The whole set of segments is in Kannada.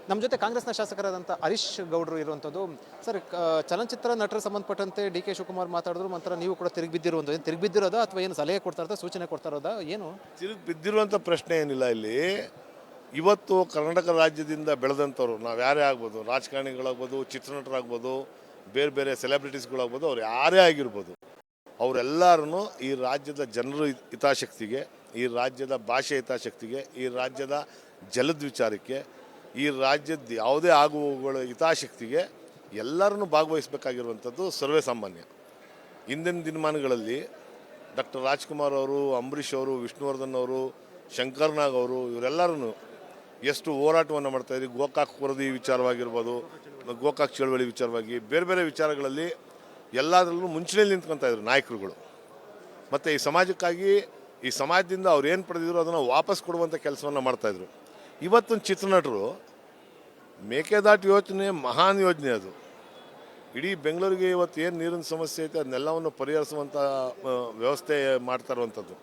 ನಮ್ಮ ಜೊತೆ ಕಾಂಗ್ರೆಸ್ನ ಶಾಸಕರಾದಂಥ ಹರೀಶ್ ಗೌಡರು ಇರುವಂಥದ್ದು. ಸರ್, ಚಲನಚಿತ್ರ ನಟರು ಸಂಬಂಧಪಟ್ಟಂತೆ ಡಿ ಕೆ ಶಿವಕುಮಾರ್ ಮಾತಾಡಿದ್ರು, ನಂತರ ನೀವು ಕೂಡ ತಿರುಗಿ ಬಿದ್ದಿರುವಂಥದ್ದು. ಏನು ತಿರುಗಿ ಬಿದ್ದಿರೋದಾ ಅಥವಾ ಏನು ಸಲಹೆ ಕೊಡ್ತಾ ಇರೋದಾ, ಸೂಚನೆ ಕೊಡ್ತಾ ಇರೋದಾ, ಏನು? ತಿರುಗಿ ಬಿದ್ದಿರುವಂಥ ಪ್ರಶ್ನೆ ಏನಿಲ್ಲ ಇಲ್ಲಿ. ಇವತ್ತು ಕರ್ನಾಟಕ ರಾಜ್ಯದಿಂದ ಬೆಳೆದಂಥವ್ರು ನಾವು ಯಾರೇ ಆಗ್ಬೋದು, ರಾಜಕಾರಣಿಗಳಾಗ್ಬೋದು, ಚಿತ್ರನಟರಾಗ್ಬೋದು, ಬೇರೆ ಬೇರೆ ಸೆಲೆಬ್ರಿಟೀಸ್ಗಳಾಗ್ಬೋದು, ಅವ್ರು ಯಾರೇ ಆಗಿರ್ಬೋದು, ಅವರೆಲ್ಲರೂ ಈ ರಾಜ್ಯದ ಜನರ ಹಿತಾಸಕ್ತಿಗೆ, ಈ ರಾಜ್ಯದ ಭಾಷೆ ಹಿತಾಸಕ್ತಿಗೆ, ಈ ರಾಜ್ಯದ ಜಲದ ವಿಚಾರಕ್ಕೆ, ಈ ರಾಜ್ಯದ ಯಾವುದೇ ಆಗುವಗಳ ಹಿತಾಸಕ್ತಿಗೆ ಎಲ್ಲರನ್ನೂ ಭಾಗವಹಿಸಬೇಕಾಗಿರುವಂಥದ್ದು ಸರ್ವೇ ಸಾಮಾನ್ಯ. ಹಿಂದಿನ ದಿನಮಾನಗಳಲ್ಲಿ ಡಾಕ್ಟರ್ ರಾಜ್ಕುಮಾರ್ ಅವರು, ಅಂಬರೀಷ್ ಅವರು, ವಿಷ್ಣುವರ್ಧನ್ ಅವರು, ಶಂಕರ್ನಾಗ್ ಅವರು, ಇವರೆಲ್ಲರೂ ಎಷ್ಟು ಹೋರಾಟವನ್ನು ಮಾಡ್ತಾಯಿದ್ರು. ಗೋಕಾಕ್ ವರದಿ ವಿಚಾರವಾಗಿರ್ಬೋದು, ಗೋಕಾಕ್ ಚಳವಳಿ ವಿಚಾರವಾಗಿ, ಬೇರೆ ಬೇರೆ ವಿಚಾರಗಳಲ್ಲಿ ಎಲ್ಲದರಲ್ಲೂ ಮುಂಚೂಣಿಯಲ್ಲಿ ನಿಂತ್ಕೊತಾ ಇದ್ರು ನಾಯಕರುಗಳು. ಮತ್ತು ಈ ಸಮಾಜಕ್ಕಾಗಿ, ಈ ಸಮಾಜದಿಂದ ಅವ್ರು ಏನು ಪಡೆದಿದ್ರು ಅದನ್ನು ವಾಪಸ್ ಕೊಡುವಂಥ ಕೆಲಸವನ್ನು ಮಾಡ್ತಾಯಿದ್ರು. ಇವತ್ತಿನ ಚಿತ್ರನಟರು ಮೇಕೆದಾಟು ಯೋಜನೆ ಮಹಾನ್ ಯೋಜನೆ. ಅದು ಇಡೀ ಬೆಂಗಳೂರಿಗೆ ಇವತ್ತು ಏನು ನೀರಿನ ಸಮಸ್ಯೆ ಐತೆ ಅದನ್ನೆಲ್ಲವನ್ನು ಪರಿಹರಿಸುವಂಥ ವ್ಯವಸ್ಥೆ ಮಾಡ್ತಾ ಇರುವಂಥದ್ದು.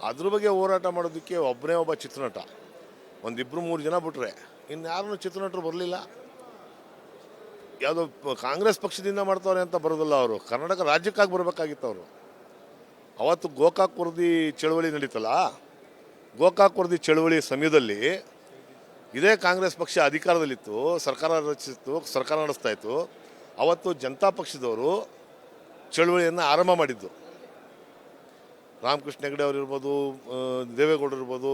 ಅದ್ರ ಬಗ್ಗೆ ಹೋರಾಟ ಮಾಡೋದಕ್ಕೆ ಒಬ್ಬನೇ ಒಬ್ಬ ಚಿತ್ರನಟ, ಒಂದಿಬ್ಬರು ಮೂರು ಜನ ಬಿಟ್ಟರೆ ಇನ್ಯಾರೂ ಚಿತ್ರನಟರು ಬರಲಿಲ್ಲ. ಯಾವುದೋ ಕಾಂಗ್ರೆಸ್ ಪಕ್ಷದಿಂದ ಮಾಡ್ತವ್ರೆ ಅಂತ ಬರೋದಿಲ್ಲ. ಅವರು ಕರ್ನಾಟಕ ರಾಜ್ಯಕ್ಕಾಗಿ ಬರಬೇಕಾಗಿತ್ತು. ಅವರು ಅವತ್ತು ಗೋಕಾಕ್ ವರದಿ ಚಳವಳಿ ನಡೀತಲ್ಲ, ಗೋಕಾಕ್ ವರದಿ ಚಳವಳಿ ಸಮಯದಲ್ಲಿ ಇದೇ ಕಾಂಗ್ರೆಸ್ ಪಕ್ಷ ಅಧಿಕಾರದಲ್ಲಿತ್ತು, ಸರ್ಕಾರ ರಚಿಸಿತ್ತು, ಸರ್ಕಾರ ನಡೆಸ್ತಾ ಇತ್ತು. ಅವತ್ತು ಜನತಾ ಪಕ್ಷದವರು ಚಳವಳಿಯನ್ನು ಆರಂಭ ಮಾಡಿದ್ದು. ರಾಮಕೃಷ್ಣ ಹೆಗಡೆ ಅವರು ಇರ್ಬೋದು, ದೇವೇಗೌಡರು ಇರ್ಬೋದು,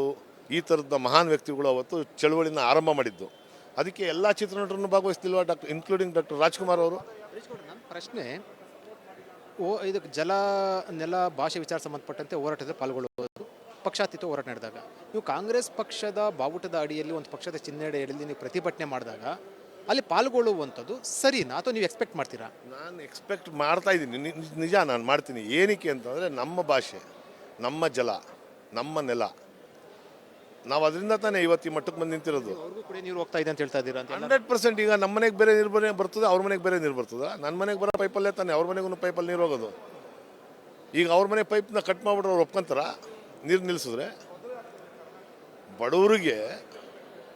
ಈ ಥರದ ಮಹಾನ್ ವ್ಯಕ್ತಿಗಳು ಅವತ್ತು ಚಳವಳಿನ ಆರಂಭ ಮಾಡಿದ್ದು. ಅದಕ್ಕೆ ಎಲ್ಲ ಚಿತ್ರನಟರನ್ನು ಭಾಗವಹಿಸ್ತಿಲ್ವಾ, ಇನ್ಕ್ಲೂಡಿಂಗ್ ಡಾಕ್ಟರ್ ರಾಜ್ಕುಮಾರ್ ಅವರು? ನನ್ನ ಪ್ರಶ್ನೆ, ಇದಕ್ಕೆ ಜಲ, ನೆಲ, ಭಾಷೆ ವಿಚಾರ ಸಂಬಂಧಪಟ್ಟಂತೆ ಹೋರಾಟದಲ್ಲಿ ಪಾಲ್ಗೊಳ್ಳುವುದು, ಪಕ್ಷಾತೀತ ಹೋರಾಟ ನಡೆದಾಗ ನೀವು ಕಾಂಗ್ರೆಸ್ ಪಕ್ಷದ ಬಾವುಟದ ಅಡಿಯಲ್ಲಿ ಒಂದು ಪಕ್ಷದ ಚಿಹ್ನೆ ಅಡಿಯಲ್ಲಿ ನೀವು ಪ್ರತಿಭಟನೆ ಮಾಡಿದಾಗ ಅಲ್ಲಿ ಪಾಲ್ಗೊಳ್ಳುವಂಥದ್ದು ಸರಿನಾ ಅಥವಾ ನೀವು ಎಕ್ಸ್ಪೆಕ್ಟ್ ಮಾಡ್ತೀರಾ? ನಾನು ಎಕ್ಸ್ಪೆಕ್ಟ್ ಮಾಡ್ತಾ ಇದ್ದೀನಿ, ನಿಜ ನಾನು ಮಾಡ್ತೀನಿ. ಏನಕ್ಕೆ ಅಂತಂದರೆ ನಮ್ಮ ಭಾಷೆ, ನಮ್ಮ ಜಲ, ನಮ್ಮ ನೆಲ, ನಾವು ಅದರಿಂದ ತಾನೇ ಇವತ್ತು ಈ ಮಟ್ಟಕ್ಕೆ ಬಂದು ನಿಂತಿರೋದು. ಅವ್ರಿಗೂ ಕೂಡ ನೀರು ಹೋಗ್ತಾ ಇದೆ ಅಂತ ಹೇಳ್ತಾ ಇದ್ದೀರಾ? 100%. ಈಗ ನಮ್ಮ ಮನೆಗೆ ಬೇರೆ ನೀರು ಬರ್ತದೆ, ಅವ್ರ ಮನೆಗೆ ಬೇರೆ ನೀರು ಬರ್ತದೆ. ನನ್ನ ಮನೆಗೆ ಬರೋ ಪೈಪಲ್ಲೇ ತಾನೇ ಅವ್ರ ಮನೆಗೂ ಪೈಪಲ್ಲಿ ನೀರು ಹೋಗೋದು. ಈಗ ಅವ್ರ ಮನೆ ಪೈಪ್ನ ಕಟ್ ಮಾಡಿಬಿಟ್ರೆ ಅವ್ರು ಒಪ್ಕೊಂತಾರ ನೀರು ನಿಲ್ಲಿಸಿದ್ರೆ? ಬಡವರಿಗೆ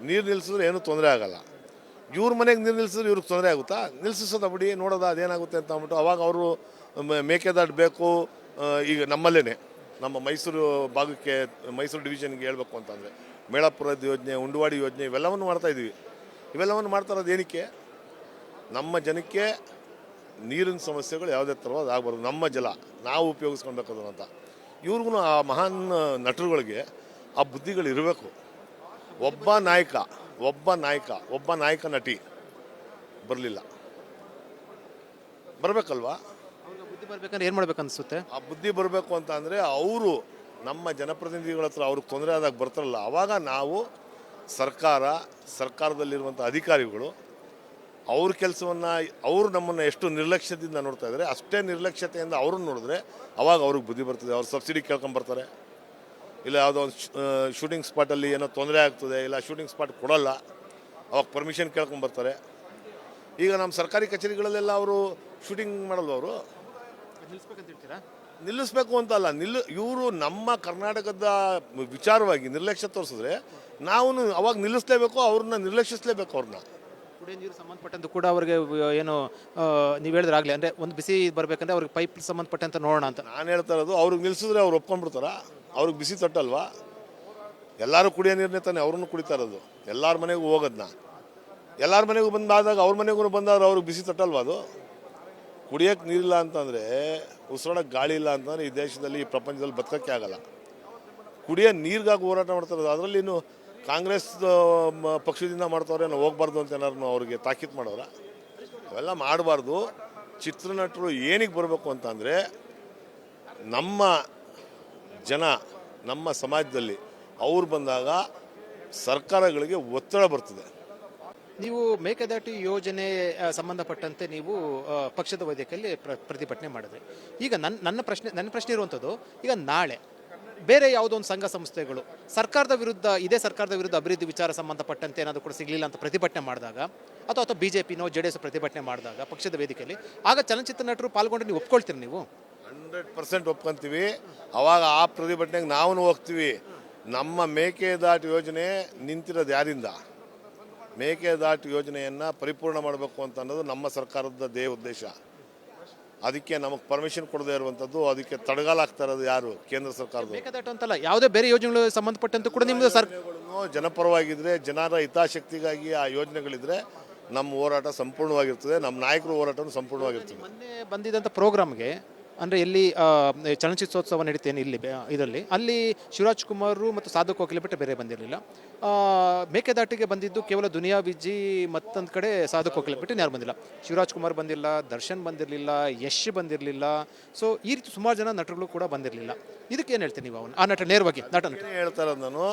ನೀರು ನಿಲ್ಲಿಸಿದ್ರೆ ಏನೂ ತೊಂದರೆ ಆಗಲ್ಲ. ಇವ್ರ ಮನೆಗೆ ನೀರು ನಿಲ್ಲಿಸಿದ್ರೆ ಇವ್ರಿಗೆ ತೊಂದರೆ ಆಗುತ್ತಾ? ನಿಲ್ಲಿಸೋದ ಬಿಡಿ, ನೋಡೋದ ಅದೇನಾಗುತ್ತೆ ಅಂತ ಅಂದ್ಬಿಟ್ಟು ಅವಾಗ ಅವರು ಮೇಕೆದಾಟು ಬೇಕು. ಈಗ ನಮ್ಮಲ್ಲೇ ನಮ್ಮ ಮೈಸೂರು ಭಾಗಕ್ಕೆ, ಮೈಸೂರು ಡಿವಿಷನ್ಗೆ ಹೇಳ್ಬೇಕು ಅಂತಂದರೆ ಮೇಳಾಪುರದ ಯೋಜನೆ, ಉಂಡವಾಡಿ ಯೋಜನೆ, ಇವೆಲ್ಲವನ್ನು ಮಾಡ್ತಾಯಿದ್ವಿ. ಇವೆಲ್ಲವನ್ನು ಮಾಡ್ತಾ ಇರೋದು ಏನಕ್ಕೆ? ನಮ್ಮ ಜನಕ್ಕೆ ನೀರಿನ ಸಮಸ್ಯೆಗಳು ಯಾವುದೇ ಥರವಾದ ಆಗಬಾರ್ದು. ನಮ್ಮ ಜಲ ನಾವು ಉಪಯೋಗಿಸ್ಕೊಳ್ಬೇಕು ಅಂತ ಇವ್ರಿಗೂ, ಆ ಮಹಾನ್ ನಟರುಗಳಿಗೆ ಆ ಬುದ್ಧಿಗಳು ಇರಬೇಕು. ಒಬ್ಬ ನಾಯಕ ನಟಿ ಬರಲಿಲ್ಲ, ಬರಬೇಕಲ್ವಾ? ಬುದ್ಧಿ ಬರ್ಬೇಕಂದ್ರೆ ಏನು ಮಾಡ್ಬೇಕು ಅನಿಸುತ್ತೆ? ಆ ಬುದ್ಧಿ ಬರಬೇಕು ಅಂತ ಅಂದರೆ ಅವರು ನಮ್ಮ ಜನಪ್ರತಿನಿಧಿಗಳ ಹತ್ರ ಅವ್ರಿಗೆ ತೊಂದರೆ ಆದಾಗ ಬರ್ತಾರಲ್ಲ, ಆವಾಗ ನಾವು ಸರ್ಕಾರದಲ್ಲಿರುವಂಥ ಅಧಿಕಾರಿಗಳು ಅವ್ರ ಕೆಲಸವನ್ನು, ಅವರು ನಮ್ಮನ್ನು ಎಷ್ಟು ನಿರ್ಲಕ್ಷ್ಯದಿಂದ ನೋಡ್ತಾ ಇದ್ದಾರೆ, ಅಷ್ಟೇ ನಿರ್ಲಕ್ಷ್ಯತೆಯಿಂದ ಅವ್ರನ್ನ ನೋಡಿದ್ರೆ ಅವಾಗ ಅವ್ರಿಗೆ ಬುದ್ಧಿ ಬರ್ತದೆ. ಅವ್ರು ಸಬ್ಸಿಡಿ ಕೇಳ್ಕೊಂಬರ್ತಾರೆ, ಇಲ್ಲ ಯಾವುದೋ ಒಂದು ಶೂಟಿಂಗ್ ಸ್ಪಾಟಲ್ಲಿ ಏನೋ ತೊಂದರೆ ಆಗ್ತದೆ, ಇಲ್ಲ ಶೂಟಿಂಗ್ ಸ್ಪಾಟ್ ಕೊಡೋಲ್ಲ, ಅವಾಗ ಪರ್ಮಿಷನ್ ಕೇಳ್ಕೊಂಬರ್ತಾರೆ. ಈಗ ನಮ್ಮ ಸರ್ಕಾರಿ ಕಚೇರಿಗಳಲ್ಲೆಲ್ಲ ಅವರು ಶೂಟಿಂಗ್ ಮಾಡಲ್ವ? ಅವರು ನಿಲ್ಲಿಸ್ಬೇಕು ಅಂತ ಅಲ್ಲ, ಇವರು ನಮ್ಮ ಕರ್ನಾಟಕದ ವಿಚಾರವಾಗಿ ನಿರ್ಲಕ್ಷ್ಯ ತೋರಿಸಿದ್ರೆ ನಾವು ಅವಾಗ ನಿಲ್ಲಿಸಲೇಬೇಕು, ಅವ್ರನ್ನ ನಿರ್ಲಕ್ಷಿಸಲೇಬೇಕು. ಅವ್ರನ್ನ ಕುಡಿಯೋ ನೀರು ಸಂಬಂಧಪಟ್ಟಂತೆ ಕೂಡ ಅವ್ರಿಗೆ ಏನು ನೀವು ಹೇಳಿದ್ರಾಗಲಿ, ಅಂದರೆ ಒಂದು ಬಿಸಿ ಬರಬೇಕಂದ್ರೆ ಅವ್ರಿಗೆ ಪೈಪ್ ಸಂಬಂಧಪಟ್ಟಂತೆ ನೋಡೋಣ ಅಂತ ನಾನು ಹೇಳ್ತಾ ಇರೋದು. ಅವ್ರಿಗೆ ನಿಲ್ಲಿಸಿದ್ರೆ ಅವ್ರು ಒಪ್ಕೊಂಡ್ಬಿಡ್ತಾರ? ಅವ್ರಿಗೆ ಬಿಸಿ ತಟ್ಟಲ್ವಾ? ಎಲ್ಲರೂ ಕುಡಿಯೋ ನೀರನ್ನೇ ತಾನೆ ಅವ್ರನ್ನೂ ಕುಡಿತಾ ಇರೋದು. ಎಲ್ಲರ ಮನೆಗೂ ಹೋಗೋದನ್ನ, ಎಲ್ಲರ ಮನೆಗೂ ಬಂದಾದಾಗ ಅವ್ರ ಮನೆಗೂ ಬಂದಾಗ ಅವ್ರಿಗೆ ಬಿಸಿ ತಟ್ಟಲ್ವಾ? ಅದು ಕುಡಿಯೋಕ್ಕೆ ನೀರಿಲ್ಲ ಅಂತಂದರೆ, ಉಸಿರಾಡೋಕ್ಕೆ ಗಾಳಿ ಇಲ್ಲ ಅಂತಂದರೆ ಈ ದೇಶದಲ್ಲಿ, ಈ ಪ್ರಪಂಚದಲ್ಲಿ ಬದುಕೋಕ್ಕೆ ಆಗಲ್ಲ. ಕುಡಿಯೋ ನೀರಿಗಾಗಿ ಹೋರಾಟ ಮಾಡ್ತಾರದು. ಅದರಲ್ಲಿ ಇನ್ನು ಕಾಂಗ್ರೆಸ್ ಪಕ್ಷದಿಂದ ಮಾಡ್ತವ್ರೆ, ನಾವು ಹೋಗ್ಬಾರ್ದು ಅಂತ ಏನಾರು ಅವ್ರಿಗೆ ತಾಕೀತು ಮಾಡೋರ? ಅವೆಲ್ಲ ಮಾಡಬಾರ್ದು. ಚಿತ್ರನಟರು ಏನಕ್ಕೆ ಬರಬೇಕು ಅಂತಂದರೆ, ನಮ್ಮ ಜನ, ನಮ್ಮ ಸಮಾಜದಲ್ಲಿ ಅವ್ರು ಬಂದಾಗ ಸರ್ಕಾರಗಳಿಗೆ ಒತ್ತಡ ಬರ್ತದೆ. ನೀವು ಮೇಕೆದಾಟು ಯೋಜನೆ ಸಂಬಂಧಪಟ್ಟಂತೆ ನೀವು ಪಕ್ಷದ ವೇದಿಕೆಯಲ್ಲಿ ಪ್ರತಿಭಟನೆ ಮಾಡಿದ್ರಿ. ಈಗ ನನ್ನ ಪ್ರಶ್ನೆ ಇರುವಂಥದ್ದು, ಈಗ ನಾಳೆ ಬೇರೆ ಯಾವುದೋ ಒಂದು ಸಂಘ ಸಂಸ್ಥೆಗಳು ಇದೇ ಸರ್ಕಾರದ ವಿರುದ್ಧ ಅಭಿವೃದ್ಧಿ ವಿಚಾರ ಸಂಬಂಧಪಟ್ಟಂತೆ ಏನಾದರೂ ಕೂಡ ಸಿಗಲಿಲ್ಲ ಅಂತ ಪ್ರತಿಭಟನೆ ಮಾಡಿದಾಗ, ಅಥವಾ BJP JDS ಪ್ರತಿಭಟನೆ ಮಾಡಿದಾಗ ಪಕ್ಷದ ವೇದಿಕೆಯಲ್ಲಿ, ಆಗ ಚಲನಚಿತ್ರ ನಟರು ಪಾಲ್ಗೊಂಡು ನೀವು ಒಪ್ಕೊಳ್ತೀರಿ? ನೀವು 100% ಒಪ್ಕೊಂತೀವಿ. ಅವಾಗ ಆ ಪ್ರತಿಭಟನೆಗೆ ನಾವು ಹೋಗ್ತೀವಿ. ನಮ್ಮ ಮೇಕೆದಾಟು ಯೋಜನೆ ನಿಂತಿರೋದು ಯಾರಿಂದ? ಮೇಕೆದಾಟು ಯೋಜನೆಯನ್ನು ಪರಿಪೂರ್ಣ ಮಾಡಬೇಕು ಅಂತ ಅನ್ನೋದು ನಮ್ಮ ಸರ್ಕಾರದ ಉದ್ದೇಶ. ಅದಕ್ಕೆ ನಮಗೆ ಪರ್ಮಿಷನ್ ಕೊಡದೇ ಇರುವಂಥದ್ದು, ಅದಕ್ಕೆ ತಡಗಾಲಾಗ್ತಾ ಇರೋದು ಯಾರು? ಕೇಂದ್ರ ಸರ್ಕಾರದ. ಮೇಕೆದಾಟು ಅಂತಲ್ಲ, ಯಾವುದೇ ಬೇರೆ ಯೋಜನೆಗಳು ಸಂಬಂಧಪಟ್ಟಂತೆ ಕೂಡ ನಿಮ್ಮದು ಜನಪರವಾಗಿದ್ದರೆ, ಜನರ ಹಿತಾಸಕ್ತಿಗಾಗಿ ಆ ಯೋಜನೆಗಳಿದ್ರೆ ನಮ್ಮ ಹೋರಾಟ ಸಂಪೂರ್ಣವಾಗಿರ್ತದೆ, ನಮ್ಮ ನಾಯಕರು ಹೋರಾಟನೂ ಸಂಪೂರ್ಣವಾಗಿರ್ತದೆ. ಮೊನ್ನೆ ಬಂದಿದ್ದಂಥ ಪ್ರೋಗ್ರಾಮ್ಗೆ ಅಂದರೆ ಎಲ್ಲಿ ಚಲನಚಿತ್ರೋತ್ಸವ ನಡೀತೇನೆ ಇಲ್ಲಿ ಇದರಲ್ಲಿ, ಅಲ್ಲಿ ಶಿವರಾಜ್ ಕುಮಾರ್ ಮತ್ತು ಸಾಧು ಕೋಕಿಲೆ ಬಿಟ್ಟು ಬೇರೆ ಬಂದಿರಲಿಲ್ಲ. ಮೇಕೆದಾಟಿಗೆ ಬಂದಿದ್ದು ಕೇವಲ ದುನಿಯಾ ವಿಜಿ, ಮತ್ತೊಂದು ಕಡೆ ಸಾಧು ಕೋಕಿಲೆ ಬಿಟ್ಟು ಯಾರು ಬಂದಿಲ್ಲ. ಶಿವರಾಜ್ ಕುಮಾರ್ ಬಂದಿಲ್ಲ, ದರ್ಶನ್ ಬಂದಿರಲಿಲ್ಲ, ಯಶ್ ಬಂದಿರಲಿಲ್ಲ. ಸೊ ಈ ರೀತಿ ಸುಮಾರು ಜನ ನಟರುಗಳು ಕೂಡ ಬಂದಿರಲಿಲ್ಲ. ಇದಕ್ಕೆ ಏನು ಹೇಳ್ತೀನಿ ನೀವು? ಆ ನಟ ನೇರವಾಗಿ ನಟ ಹೇಳ್ತಾ ಇರೋದು ನಾನು,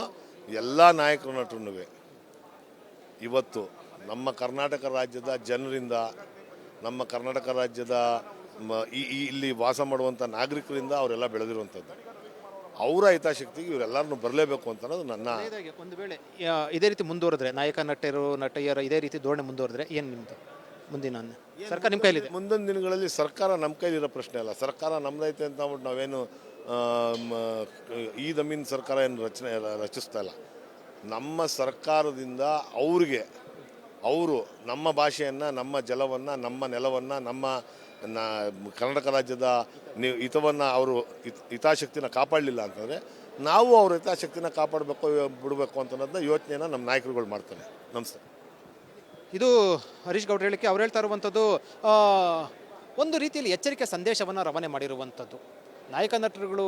ಎಲ್ಲ ನಾಯಕರು ನಟರು ಇವತ್ತು ನಮ್ಮ ಕರ್ನಾಟಕ ರಾಜ್ಯದ ಜನರಿಂದ, ನಮ್ಮ ಕರ್ನಾಟಕ ರಾಜ್ಯದ ಇಲ್ಲಿ ವಾಸ ಮಾಡುವಂಥ ನಾಗರಿಕರಿಂದ ಅವರೆಲ್ಲ ಬೆಳೆದಿರುವಂಥದ್ದು. ಅವರ ಹಿತಾಸಕ್ತಿಗೆ ಇವರೆಲ್ಲರನ್ನು ಬರಲೇಬೇಕು ಅಂತ ಅನ್ನೋದು ನನ್ನ. ಒಂದು ವೇಳೆ ಇದೇ ರೀತಿ ಮುಂದುವರೆದ್ರೆ, ನಾಯಕ ನಟಿಯರ ಇದೇ ರೀತಿ ಧೋರಣೆ ಮುಂದುವರೆದ್ರೆ ಏನು ನಿಮ್ಮದು ಮುಂದಿನ ಸರ್ಕಾರ ನಿಮ್ಮ ಕೈಲಿದೆ? ಮುಂದಿನ ದಿನಗಳಲ್ಲಿ ಸರ್ಕಾರ ನಮ್ಮ ಕೈಲಿರೋ ಪ್ರಶ್ನೆ ಅಲ್ಲ. ಸರ್ಕಾರ ನಮ್ದೈತೆ ಅಂತ ಅಂದ್ಬಿಟ್ಟು ನಾವೇನು ಈ ದಮ್ಮಿನ ಸರ್ಕಾರ ಏನು ರಚಿಸ್ತಾ ಇಲ್ಲ. ನಮ್ಮ ಸರ್ಕಾರದಿಂದ ಅವರು ನಮ್ಮ ಭಾಷೆಯನ್ನು, ನಮ್ಮ ಜಲವನ್ನು, ನಮ್ಮ ನೆಲವನ್ನು, ನಮ್ಮ ಕರ್ನಾಟಕ ರಾಜ್ಯದ ಹಿತವನ್ನು, ಅವರು ಹಿತಾಸಕ್ತಿನ ಕಾಪಾಡಲಿಲ್ಲ ಅಂತಂದರೆ ನಾವು ಅವ್ರ ಹಿತಾಸಕ್ತಿನ ಕಾಪಾಡಬೇಕು ಬಿಡಬೇಕು ಅಂತ ಅನ್ನೋದನ್ನ ಯೋಚನೆಯನ್ನು ನಮ್ಮ ನಾಯಕರುಗಳು ಮಾಡ್ತಾರೆ. ನಮಸ್ತೆ. ಇದು ಹರೀಶ್ ಗೌಡ್ರು ಹೇಳಿಕೆ. ಅವ್ರು ಹೇಳ್ತಾ ಇರುವಂಥದ್ದು ಒಂದು ರೀತಿಯಲ್ಲಿ ಎಚ್ಚರಿಕೆ ಸಂದೇಶವನ್ನು ರವಾನೆ ಮಾಡಿರುವಂಥದ್ದು. ನಾಯಕ ನಟರುಗಳು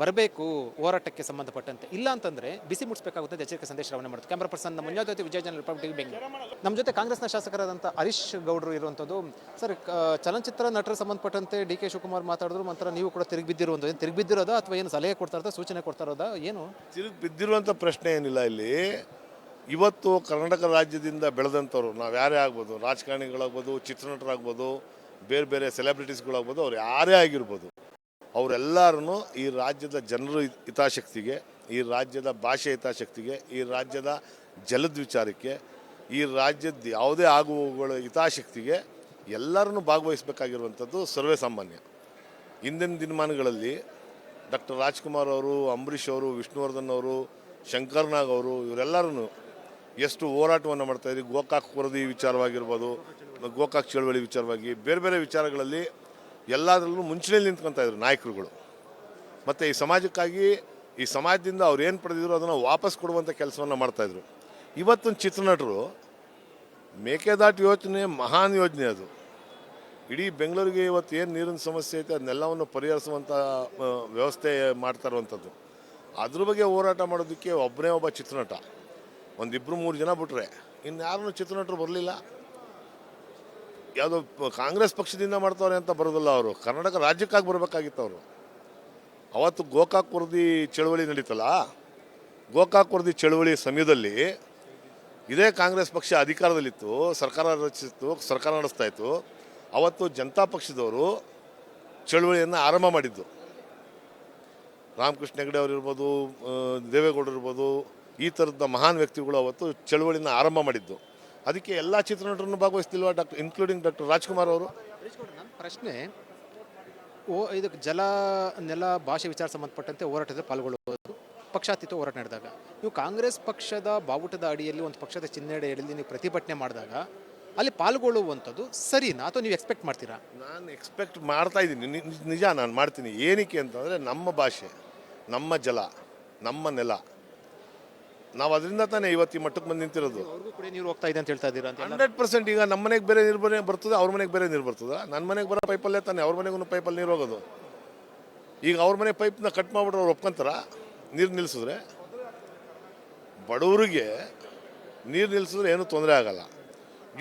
ಬರಬೇಕು ಹೋರಾಟಕ್ಕೆ ಸಂಬಂಧಪಟ್ಟಂತೆ, ಇಲ್ಲ ಅಂತಂದರೆ ಬಿಸಿ ಮುಟ್ಟಿಸಬೇಕಾಗುತ್ತೆ ಎಚ್ಚರಿಕೆ ಸಂದೇಶ ರವಾನೆ ಮಾಡುತ್ತೆ. ಕ್ಯಾಮ್ರಾ ಪರ್ಸನ್ ಮಂಜುನಾಥ್ ಜೊತೆ ವಿಜಯ ಜನ ರಿಪಬ್ಲಿಕ್ ಬೆಂಗಳೂರು. ನಮ್ಮ ಜೊತೆ ಕಾಂಗ್ರೆಸ್ನ ಶಾಸಕರಾದಂಥ ಹರೀಶ್ ಗೌಡ್ರು ಇರುವಂಥದ್ದು. ಸರ್, ಚಲನಚಿತ್ರ ನಟರು ಸಂಬಂಧಪಟ್ಟಂತೆ ಡಿ ಕೆ ಶಿವಕುಮಾರ್ ಮಾತಾಡಿದ್ರು, ನಂತರ ನೀವು ಕೂಡ ತಿರುಗಿ ಬಿದ್ದಿರೋದಾ ಅಥವಾ ಏನು ಸಲಹೆ ಕೊಡ್ತಾ ಇರೋದಾ, ಸೂಚನೆ ಕೊಡ್ತಾ ಇರೋದಾ, ಏನು? ತಿರುಗಿ ಬಿದ್ದಿರುವಂಥ ಪ್ರಶ್ನೆ ಏನಿಲ್ಲ ಇಲ್ಲಿ. ಇವತ್ತು ಕರ್ನಾಟಕ ರಾಜ್ಯದಿಂದ ಬೆಳೆದಂಥವ್ರು, ನಾವು ಯಾರೇ ಆಗ್ಬೋದು, ರಾಜಕಾರಣಿಗಳಾಗ್ಬೋದು, ಚಿತ್ರನಟರಾಗ್ಬೋದು, ಬೇರೆ ಬೇರೆ ಸೆಲೆಬ್ರಿಟೀಸ್ಗಳಾಗ್ಬೋದು, ಅವ್ರು ಯಾರೇ ಆಗಿರ್ಬೋದು, ಅವರೆಲ್ಲರೂ ಈ ರಾಜ್ಯದ ಜನರ ಹಿತಾಸಕ್ತಿಗೆ, ಈ ರಾಜ್ಯದ ಭಾಷೆ ಹಿತಾಸಕ್ತಿಗೆ, ಈ ರಾಜ್ಯದ ಜಲದ ವಿಚಾರಕ್ಕೆ, ಈ ರಾಜ್ಯದ ಯಾವುದೇ ಆಗುವಗಳ ಹಿತಾಸಕ್ತಿಗೆ ಎಲ್ಲರನ್ನೂ ಭಾಗವಹಿಸಬೇಕಾಗಿರುವಂಥದ್ದು ಸರ್ವೇ ಸಾಮಾನ್ಯ. ಹಿಂದಿನ ದಿನಮಾನಗಳಲ್ಲಿ ಡಾಕ್ಟರ್ ರಾಜ್ಕುಮಾರ್ ಅವರು, ಅಂಬರೀಷ್ ಅವರು, ವಿಷ್ಣುವರ್ಧನ್ ಅವರು, ಶಂಕರ್ನಾಗ್ ಅವರು, ಇವರೆಲ್ಲರೂ ಎಷ್ಟು ಹೋರಾಟವನ್ನು ಮಾಡ್ತಾಯಿದ್ರು. ಗೋಕಾಕ್ ವರದಿ ವಿಚಾರವಾಗಿರ್ಬೋದು, ಗೋಕಾಕ್ ಚಳವಳಿ ವಿಚಾರವಾಗಿ, ಬೇರೆ ಬೇರೆ ವಿಚಾರಗಳಲ್ಲಿ ಎಲ್ಲದರಲ್ಲೂ ಮುಂಚೂಣಿಯಲ್ಲಿ ನಿಂತ್ಕೊತಾ ಇದ್ರು ನಾಯಕರುಗಳು. ಮತ್ತು ಈ ಸಮಾಜಕ್ಕಾಗಿ, ಈ ಸಮಾಜದಿಂದ ಅವ್ರು ಏನು ಪಡೆದಿದ್ರು ಅದನ್ನು ವಾಪಸ್ ಕೊಡುವಂಥ ಕೆಲಸವನ್ನು ಮಾಡ್ತಾಯಿದ್ರು. ಇವತ್ತಿನ ಚಿತ್ರನಟರು ಮೇಕೆದಾಟು ಯೋಜನೆ ಮಹಾನ್ ಯೋಜನೆ. ಅದು ಇಡೀ ಬೆಂಗಳೂರಿಗೆ ಇವತ್ತು ಏನು ನೀರಿನ ಸಮಸ್ಯೆ ಐತೆ ಅದನ್ನೆಲ್ಲವನ್ನು ಪರಿಹರಿಸುವಂಥ ವ್ಯವಸ್ಥೆ ಮಾಡ್ತಾ ಇರುವಂಥದ್ದು. ಅದ್ರ ಬಗ್ಗೆ ಹೋರಾಟ ಮಾಡೋದಕ್ಕೆ ಒಬ್ಬನೇ ಒಬ್ಬ ಚಿತ್ರನಟ, ಒಂದಿಬ್ಬರು 3 ಜನ ಬಿಟ್ಟರೆ ಇನ್ಯಾರೂ ಚಿತ್ರನಟರು ಬರಲಿಲ್ಲ. ಯಾವುದೋ ಕಾಂಗ್ರೆಸ್ ಪಕ್ಷದಿಂದ ಮಾಡ್ತವ್ರೆ ಅಂತ ಬರೋದಿಲ್ಲ. ಅವರು ಕರ್ನಾಟಕ ರಾಜ್ಯಕ್ಕಾಗಿ ಬರಬೇಕಾಗಿತ್ತು. ಅವರು ಅವತ್ತು ಗೋಕಾಕ್ ವರದಿ ಚಳವಳಿ ನಡೀತಲ್ಲ, ಗೋಕಾಕ್ ವರದಿ ಚಳವಳಿ ಸಮಯದಲ್ಲಿ ಇದೇ ಕಾಂಗ್ರೆಸ್ ಪಕ್ಷ ಅಧಿಕಾರದಲ್ಲಿತ್ತು, ಸರ್ಕಾರ ರಚಿಸಿತ್ತು, ಸರ್ಕಾರ ನಡೆಸ್ತಾ ಇತ್ತು. ಅವತ್ತು ಜನತಾ ಪಕ್ಷದವರು ಚಳವಳಿಯನ್ನು ಆರಂಭ ಮಾಡಿದ್ದು. ರಾಮಕೃಷ್ಣ ಹೆಗಡೆ ಅವರು ಇರ್ಬೋದು, ದೇವೇಗೌಡರು ಇರ್ಬೋದು, ಈ ಥರದ ಮಹಾನ್ ವ್ಯಕ್ತಿಗಳು ಅವತ್ತು ಚಳವಳಿನ ಆರಂಭ ಮಾಡಿದ್ದು. ಅದಕ್ಕೆ ಎಲ್ಲ ಚಿತ್ರನಟರನ್ನು ಭಾಗವಹಿಸ್ತಿಲ್ವಾ, ಇನ್ಕ್ಲೂಡಿಂಗ್ ಡಾಕ್ಟರ್ ರಾಜ್ಕುಮಾರ್ ಅವರು? ನನ್ನ ಪ್ರಶ್ನೆ, ಇದಕ್ಕೆ ಜಲ, ನೆಲ, ಭಾಷೆ ವಿಚಾರ ಸಂಬಂಧಪಟ್ಟಂತೆ ಹೋರಾಟದಲ್ಲಿ ಪಾಲ್ಗೊಳ್ಳುವುದು, ಪಕ್ಷಾತೀತ ಹೋರಾಟ ನಡೆದಾಗ ನೀವು ಕಾಂಗ್ರೆಸ್ ಪಕ್ಷದ ಬಾವುಟದ ಅಡಿಯಲ್ಲಿ ಒಂದು ಪಕ್ಷದ ಚಿಹ್ನೆ ಅಡಿಯಲ್ಲಿ ನೀವು ಪ್ರತಿಭಟನೆ ಮಾಡಿದಾಗ ಅಲ್ಲಿ ಪಾಲ್ಗೊಳ್ಳುವಂಥದ್ದು ಸರಿನಾ ಅಥವಾ ನೀವು ಎಕ್ಸ್ಪೆಕ್ಟ್ ಮಾಡ್ತೀರಾ? ನಾನು ಎಕ್ಸ್ಪೆಕ್ಟ್ ಮಾಡ್ತಾ ಇದ್ದೀನಿ, ನಿಜ ನಾನು ಮಾಡ್ತೀನಿ. ಏನಕ್ಕೆ ಅಂತಂದರೆ ನಮ್ಮ ಭಾಷೆ, ನಮ್ಮ ಜಲ, ನಮ್ಮ ನೆಲ, ನಾವು ಅದರಿಂದ ತಾನೇ ಇವತ್ತು ಈ ಮಟ್ಟಕ್ಕೆ ಬಂದು ನಿಂತಿರೋದು. ನೀರು ಹೋಗ್ತಾ ಇದೆ ಅಂತ ಹೇಳ್ತಾ ಇದ್ದೀರಾ? 100%. ಈಗ ನಮ್ಮ ಮನೆಗೆ ಬೇರೆ ನೀರು ಬರ್ತದೆ, ಅವ್ರ ಮನೆಗೆ ಬೇರೆ ನೀರು ಬರ್ತದೆ. ನನ್ನ ಮನೆಗೆ ಬರೋ ಪೈಪಲ್ಲೇ ತಾನೆ ಅವ್ರ ಮನೆಗೂ ಪೈಪಲ್ಲಿ ನೀರು ಹೋಗೋದು. ಈಗ ಅವ್ರ ಮನೆ ಪೈಪ್ನ ಕಟ್ ಮಾಡಿಬಿಟ್ರೆ ಅವ್ರು ಒಪ್ಕೊಂತಾರ ನೀರು ನಿಲ್ಲಿಸಿದ್ರೆ? ಬಡವರಿಗೆ ನೀರು ನಿಲ್ಲಿಸಿದ್ರೆ ಏನೂ ತೊಂದರೆ ಆಗಲ್ಲ.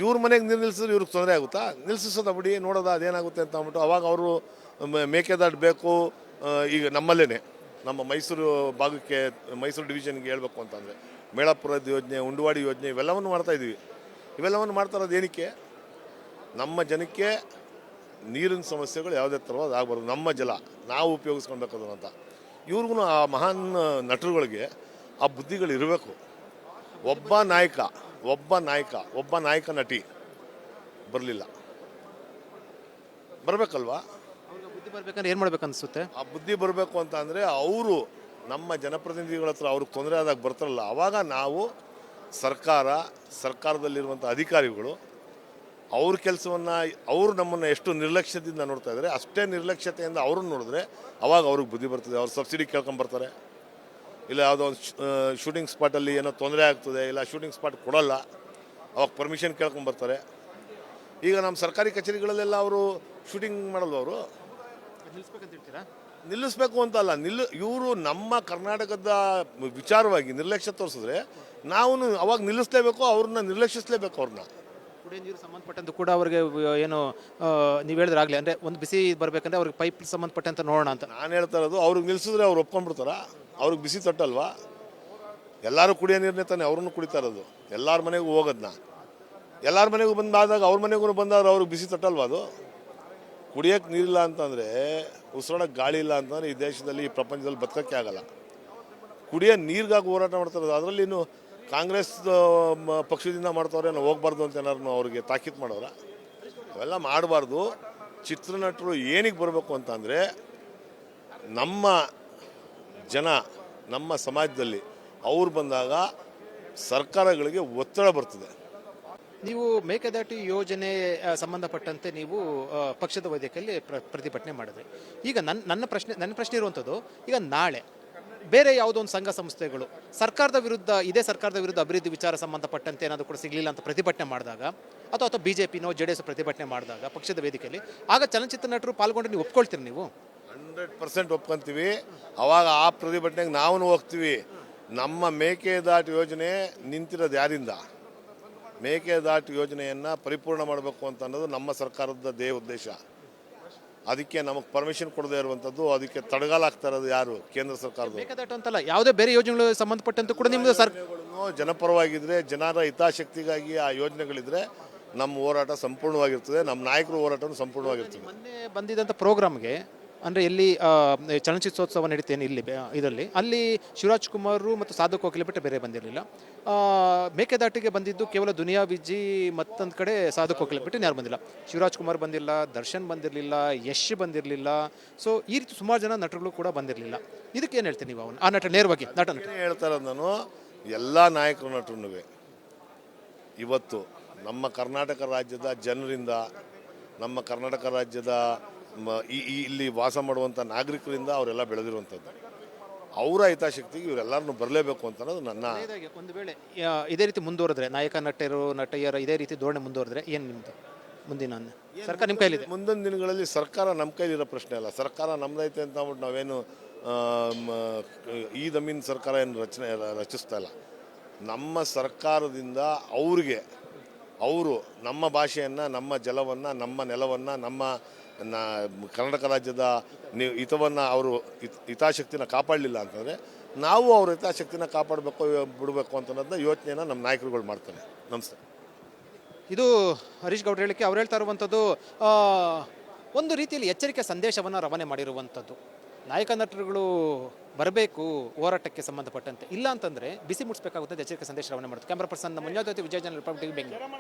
ಇವ್ರ ಮನೆಗೆ ನೀರು ನಿಲ್ಲಿಸಿದ್ರೆ ಇವ್ರಿಗೆ ತೊಂದರೆ ಆಗುತ್ತಾ? ನಿಲ್ಲಿಸೋದ ಬಿಡಿ, ನೋಡೋದ ಅದೇನಾಗುತ್ತೆ ಅಂತ ಅಂದ್ಬಿಟ್ಟು ಅವಾಗ ಅವರು ಮೇಕೆದಾಟು ಬೇಕು. ಈಗ ನಮ್ಮಲ್ಲೇ ನಮ್ಮ ಮೈಸೂರು ಭಾಗಕ್ಕೆ, ಮೈಸೂರು ಡಿವಿಷನ್ಗೆ ಹೇಳ್ಬೇಕು ಅಂತಂದರೆ ಮೇಳಾಪುರದ ಯೋಜನೆ, ಉಂಡವಾಡಿ ಯೋಜನೆ, ಇವೆಲ್ಲವನ್ನು ಮಾಡ್ತಾಯಿದ್ವಿ. ಇವೆಲ್ಲವನ್ನು ಮಾಡ್ತಾ ಇರೋದು ಏನಕ್ಕೆ? ನಮ್ಮ ಜನಕ್ಕೆ ನೀರಿನ ಸಮಸ್ಯೆಗಳು ಯಾವುದೇ ಥರವಾದ ಆಗಬಾರ್ದು. ನಮ್ಮ ಜಲ ನಾವು ಉಪಯೋಗಿಸ್ಕೊಳ್ಬೇಕು ಅಂತ. ಇವ್ರಿಗೂ ಆ ಮಹಾನ್ ನಟರುಗಳಿಗೆ ಆ ಬುದ್ಧಿಗಳು ಇರಬೇಕು. ಒಬ್ಬ ನಾಯಕ ನಟಿ ಬರಲಿಲ್ಲ, ಬರಬೇಕಲ್ವಾ? ಬುದ್ಧಿ ಬರ್ಬೇಕಂದ್ರೆ ಏನು ಮಾಡ್ಬೇಕು ಅನಿಸುತ್ತೆ? ಆ ಬುದ್ಧಿ ಬರಬೇಕು ಅಂತ ಅಂದರೆ ಅವರು ನಮ್ಮ ಜನಪ್ರತಿನಿಧಿಗಳ ಹತ್ರ ಅವ್ರಿಗೆ ತೊಂದರೆ ಆದಾಗ ಬರ್ತಾರಲ್ಲ, ಆವಾಗ ನಾವು ಸರ್ಕಾರದಲ್ಲಿರುವಂಥ ಅಧಿಕಾರಿಗಳು ಅವ್ರ ಕೆಲಸವನ್ನು ಅವರು ನಮ್ಮನ್ನು ಎಷ್ಟು ನಿರ್ಲಕ್ಷ್ಯದಿಂದ ನೋಡ್ತಾ ಇದ್ದಾರೆ, ಅಷ್ಟೇ ನಿರ್ಲಕ್ಷ್ಯತೆಯಿಂದ ಅವ್ರನ್ನ ನೋಡಿದ್ರೆ ಅವಾಗ ಅವ್ರಿಗೆ ಬುದ್ಧಿ ಬರ್ತದೆ. ಅವ್ರು ಸಬ್ಸಿಡಿ ಕೇಳ್ಕೊಂಬರ್ತಾರೆ, ಇಲ್ಲ ಯಾವುದೋ ಒಂದು ಶೂಟಿಂಗ್ ಸ್ಪಾಟಲ್ಲಿ ಏನೋ ತೊಂದರೆ ಆಗ್ತದೆ, ಇಲ್ಲ ಶೂಟಿಂಗ್ ಸ್ಪಾಟ್ ಕೊಡೋಲ್ಲ, ಅವಾಗ ಪರ್ಮಿಷನ್ ಕೇಳ್ಕೊಂಬರ್ತಾರೆ. ಈಗ ನಮ್ಮ ಸರ್ಕಾರಿ ಕಚೇರಿಗಳಲ್ಲೆಲ್ಲ ಅವರು ಶೂಟಿಂಗ್ ಮಾಡಲ್ವ, ಅವರು ನಿಲ್ಲಿಸ್ಬೇಕಂತ ಹೇಳ್ತೀರಾ? ನಿಲ್ಲಿಸ್ಬೇಕು ಅಂತ ಅಲ್ಲ, ಇವರು ನಮ್ಮ ಕರ್ನಾಟಕದ ವಿಚಾರವಾಗಿ ನಿರ್ಲಕ್ಷ್ಯ ತೋರಿಸಿದ್ರೆ ನಾವು ಅವಾಗ ನಿಲ್ಲಿಸಲೇಬೇಕು, ಅವ್ರನ್ನ ನಿರ್ಲಕ್ಷಿಸಲೇಬೇಕು. ಅವ್ರನ್ನ ಕುಡಿಯೋ ನೀರು ಸಂಬಂಧಪಟ್ಟಂತ ಕೂಡ ಅವ್ರಿಗೆ ಏನು ನೀವು ಹೇಳಿದ್ರಾಗಲಿ, ಅಂದರೆ ಒಂದು ಬಿಸಿ ಬರಬೇಕಂದ್ರೆ ಅವ್ರಿಗೆ ಪೈಪ್ ಸಂಬಂಧಪಟ್ಟಂತ ನೋಡೋಣ ಅಂತ ನಾನು ಹೇಳ್ತಾ ಇರೋದು. ಅವ್ರಿಗೆ ನಿಲ್ಲಿಸಿದ್ರೆ ಅವ್ರು ಒಪ್ಕೊಂಡ್ಬಿಡ್ತಾರ? ಅವ್ರಿಗೆ ಬಿಸಿ ತಟ್ಟಲ್ವಾ? ಎಲ್ಲರೂ ಕುಡಿಯೋ ನೀರನ್ನೇ ತಾನೆ ಅವ್ರನ್ನು ಕುಡಿತಾ ಇರೋದು. ಎಲ್ಲರ ಮನೆಗೂ ಹೋಗೋದನ್ನ, ಎಲ್ಲರ ಮನೆಗೂ ಬಂದಾದಾಗ ಅವ್ರ ಮನೆಗೂ ಬಂದಾಗ ಅವ್ರಿಗೆ ಬಿಸಿ ತಟ್ಟಲ್ವಾ? ಅದು ಕುಡಿಯೋಕ್ಕೆ ನೀರಿಲ್ಲ ಅಂತಂದರೆ, ಉಸಿರಾಡೋಕ್ಕೆ ಗಾಳಿ ಇಲ್ಲ ಅಂತಂದರೆ ಈ ದೇಶದಲ್ಲಿ, ಈ ಪ್ರಪಂಚದಲ್ಲಿ ಬದುಕೋಕ್ಕೆ ಆಗಲ್ಲ. ಕುಡಿಯೋ ನೀರಿಗಾಗಿ ಹೋರಾಟ ಮಾಡ್ತಾರೆ. ಅದರಲ್ಲಿ ಇನ್ನು ಕಾಂಗ್ರೆಸ್ ಪಕ್ಷದಿಂದ ಮಾಡ್ತವ್ರೆ, ನಾವು ಹೋಗ್ಬಾರ್ದು ಅಂತ ಏನಾರು ಅವ್ರಿಗೆ ತಾಕೀತು ಮಾಡೋರ? ಅವೆಲ್ಲ ಮಾಡಬಾರ್ದು. ಚಿತ್ರನಟರು ಏನಕ್ಕೆ ಬರಬೇಕು ಅಂತಂದರೆ, ನಮ್ಮ ಜನ ನಮ್ಮ ಸಮಾಜದಲ್ಲಿ ಅವ್ರು ಬಂದಾಗ ಸರ್ಕಾರಗಳಿಗೆ ಒತ್ತಡ ಬರ್ತದೆ. ನೀವು ಮೇಕೆದಾಟು ಯೋಜನೆ ಸಂಬಂಧಪಟ್ಟಂತೆ ನೀವು ಪಕ್ಷದ ವೇದಿಕೆಯಲ್ಲಿ ಪ್ರತಿಭಟನೆ ಮಾಡಿದ್ರಿ. ಈಗ ನನ್ನ ಪ್ರಶ್ನೆ ಇರುವಂಥದ್ದು, ಈಗ ನಾಳೆ ಬೇರೆ ಯಾವುದೋ ಒಂದು ಸಂಘ ಸಂಸ್ಥೆಗಳು ಇದೇ ಸರ್ಕಾರದ ವಿರುದ್ಧ ಅಭಿವೃದ್ಧಿ ವಿಚಾರ ಸಂಬಂಧಪಟ್ಟಂತೆ ಏನಾದರೂ ಕೂಡ ಸಿಗಲಿಲ್ಲ ಅಂತ ಪ್ರತಿಭಟನೆ ಮಾಡಿದಾಗ, ಅಥವಾ BJP JDS ಪ್ರತಿಭಟನೆ ಮಾಡಿದಾಗ ಪಕ್ಷದ ವೇದಿಕೆಯಲ್ಲಿ, ಆಗ ಚಲನಚಿತ್ರ ನಟರು ಪಾಲ್ಗೊಂಡು ನೀವು ಒಪ್ಕೊಳ್ತೀರಿ? ನೀವು 100% ಒಪ್ಕೊಂತೀವಿ. ಅವಾಗ ಆ ಪ್ರತಿಭಟನೆಗೆ ನಾವು ಹೋಗ್ತೀವಿ. ನಮ್ಮ ಮೇಕೆದಾಟು ಯೋಜನೆ ನಿಂತಿರೋದು ಯಾರಿಂದ? ಮೇಕೆದಾಟು ಯೋಜನೆಯನ್ನು ಪರಿಪೂರ್ಣ ಮಾಡಬೇಕು ಅಂತ ಅನ್ನೋದು ನಮ್ಮ ಸರ್ಕಾರದ ಉದ್ದೇಶ. ಅದಕ್ಕೆ ನಮಗೆ ಪರ್ಮಿಷನ್ ಕೊಡದೇ ಇರುವಂಥದ್ದು, ಅದಕ್ಕೆ ತಡಗಾಲಾಗ್ತಾ ಇರೋದು ಯಾರು? ಕೇಂದ್ರ ಸರ್ಕಾರದ. ಮೇಕೆದಾಟು ಅಂತಲ್ಲ, ಯಾವುದೇ ಬೇರೆ ಯೋಜನೆಗಳು ಸಂಬಂಧಪಟ್ಟಂತೆ ಕೂಡ ನಿಮ್ಮದು ಜನಪರವಾಗಿದ್ದರೆ, ಜನರ ಹಿತಾಸಕ್ತಿಗಾಗಿ ಆ ಯೋಜನೆಗಳಿದ್ರೆ ನಮ್ಮ ಹೋರಾಟ ಸಂಪೂರ್ಣವಾಗಿರ್ತದೆ. ನಮ್ಮ ನಾಯಕರು ಹೋರಾಟನೂ ಸಂಪೂರ್ಣವಾಗಿರ್ತದೆ. ಮೊನ್ನೆ ಬಂದಿದ್ದಂಥ ಪ್ರೋಗ್ರಾಮ್ಗೆ, ಅಂದರೆ ಎಲ್ಲಿ ಚಲನಚಿತ್ರೋತ್ಸವ ನಡೀತೇನೆ ಇಲ್ಲಿ ಇದರಲ್ಲಿ, ಅಲ್ಲಿ ಶಿವರಾಜ್ ಕುಮಾರ್ ಮತ್ತು ಸಾಧು ಕೋಕಿಲೆ ಬಿಟ್ಟು ಬೇರೆ ಬಂದಿರಲಿಲ್ಲ. ಮೇಕೆದಾಟಿಗೆ ಬಂದಿದ್ದು ಕೇವಲ ದುನಿಯಾ ವಿಜಿ, ಮತ್ತೊಂದು ಕಡೆ ಸಾಧು ಕೋಕಿಲೆ ಬಿಟ್ಟು ಯಾರು ಬಂದಿಲ್ಲ. ಶಿವರಾಜ್ ಕುಮಾರ್ ಬಂದಿಲ್ಲ, ದರ್ಶನ್ ಬಂದಿರಲಿಲ್ಲ, ಯಶ್ ಬಂದಿರಲಿಲ್ಲ. ಸೊ ಈ ರೀತಿ ಸುಮಾರು ಜನ ನಟರುಗಳು ಕೂಡ ಬಂದಿರಲಿಲ್ಲ. ಇದಕ್ಕೆ ಏನು ಹೇಳ್ತೀನಿ ನೀವು? ಆ ನಟ ನೇರವಾಗಿ ನಟ ಹೇಳ್ತಾ ಇರೋದು ನಾನು, ಎಲ್ಲ ನಾಯಕರು ನಟರು ಇವತ್ತು ನಮ್ಮ ಕರ್ನಾಟಕ ರಾಜ್ಯದ ಜನರಿಂದ, ನಮ್ಮ ಕರ್ನಾಟಕ ರಾಜ್ಯದ ಇಲ್ಲಿ ವಾಸ ಮಾಡುವಂಥ ನಾಗರಿಕರಿಂದ ಅವರೆಲ್ಲ ಬೆಳೆದಿರುವಂಥದ್ದು. ಅವರ ಹಿತಾಸಕ್ತಿಗೆ ಇವರೆಲ್ಲರನ್ನು ಬರಲೇಬೇಕು ಅಂತ ಅನ್ನೋದು ನನ್ನ. ಒಂದು ವೇಳೆ ಇದೇ ರೀತಿ ಮುಂದುವರೆದ್ರೆ, ನಟಿಯರ ಇದೇ ರೀತಿ ಧೋರಣೆ ಮುಂದುವರೆದ್ರೆ ಏನು ನಿಮ್ಮದು ಮುಂದಿನ ಸರ್ಕಾರ ನಿಮ್ಮ ಕೈಲಿದೆ? ಮುಂದಿನ ದಿನಗಳಲ್ಲಿ ಸರ್ಕಾರ ನಮ್ಮ ಕೈಲಿರೋ ಪ್ರಶ್ನೆ ಅಲ್ಲ. ಸರ್ಕಾರ ನಮ್ದೈತೆ ಅಂತ ಅಂದ್ಬಿಟ್ಟು ನಾವೇನು ಈ ದಮ್ಮಿನ ಸರ್ಕಾರ ಏನು ರಚಿಸ್ತಾ ಇಲ್ಲ. ನಮ್ಮ ಸರ್ಕಾರದಿಂದ ಅವರು ನಮ್ಮ ಭಾಷೆಯನ್ನು, ನಮ್ಮ ಜಲವನ್ನು, ನಮ್ಮ ನೆಲವನ್ನು, ನಮ್ಮ ಕರ್ನಾಟಕ ರಾಜ್ಯದ ಹಿತವನ್ನು, ಅವರು ಹಿತಾಸಕ್ತಿನ ಕಾಪಾಡಲಿಲ್ಲ ಅಂತಂದರೆ ನಾವು ಅವ್ರ ಹಿತಾಸಕ್ತಿನ ಕಾಪಾಡಬೇಕು ಬಿಡಬೇಕು ಅಂತ ಅನ್ನೋದನ್ನ ಯೋಚನೆಯನ್ನು ನಮ್ಮ ನಾಯಕರುಗಳು ಮಾಡ್ತಾರೆ. ನಮಸ್ತೆ. ಇದು ಹರೀಶ್ ಗೌಡ್ರು ಹೇಳಿಕೆ. ಅವ್ರು ಹೇಳ್ತಾ ಇರುವಂಥದ್ದು ಒಂದು ರೀತಿಯಲ್ಲಿ ಎಚ್ಚರಿಕೆ ಸಂದೇಶವನ್ನು ರವಾನೆ ಮಾಡಿರುವಂಥದ್ದು. ನಾಯಕ ನಟರುಗಳು ಬರಬೇಕು ಹೋರಾಟಕ್ಕೆ ಸಂಬಂಧಪಟ್ಟಂತೆ, ಇಲ್ಲ ಅಂತಂದರೆ ಬಿಸಿ ಮುಟ್ಟಿಸಬೇಕಾಗುತ್ತೆ ಎಚ್ಚರಿಕೆ ಸಂದೇಶ ರವಾನೆ ಮಾಡುತ್ತೆ. ಕ್ಯಾಮ್ರಾ ಪರ್ಸನ್ ಮಂಜುನಾಥ್ ಜೊತೆ ವಿಜಯ ಜನ ರಿಪಬ್ಲಿಕ್ ಬೆಂಗಳೂರು.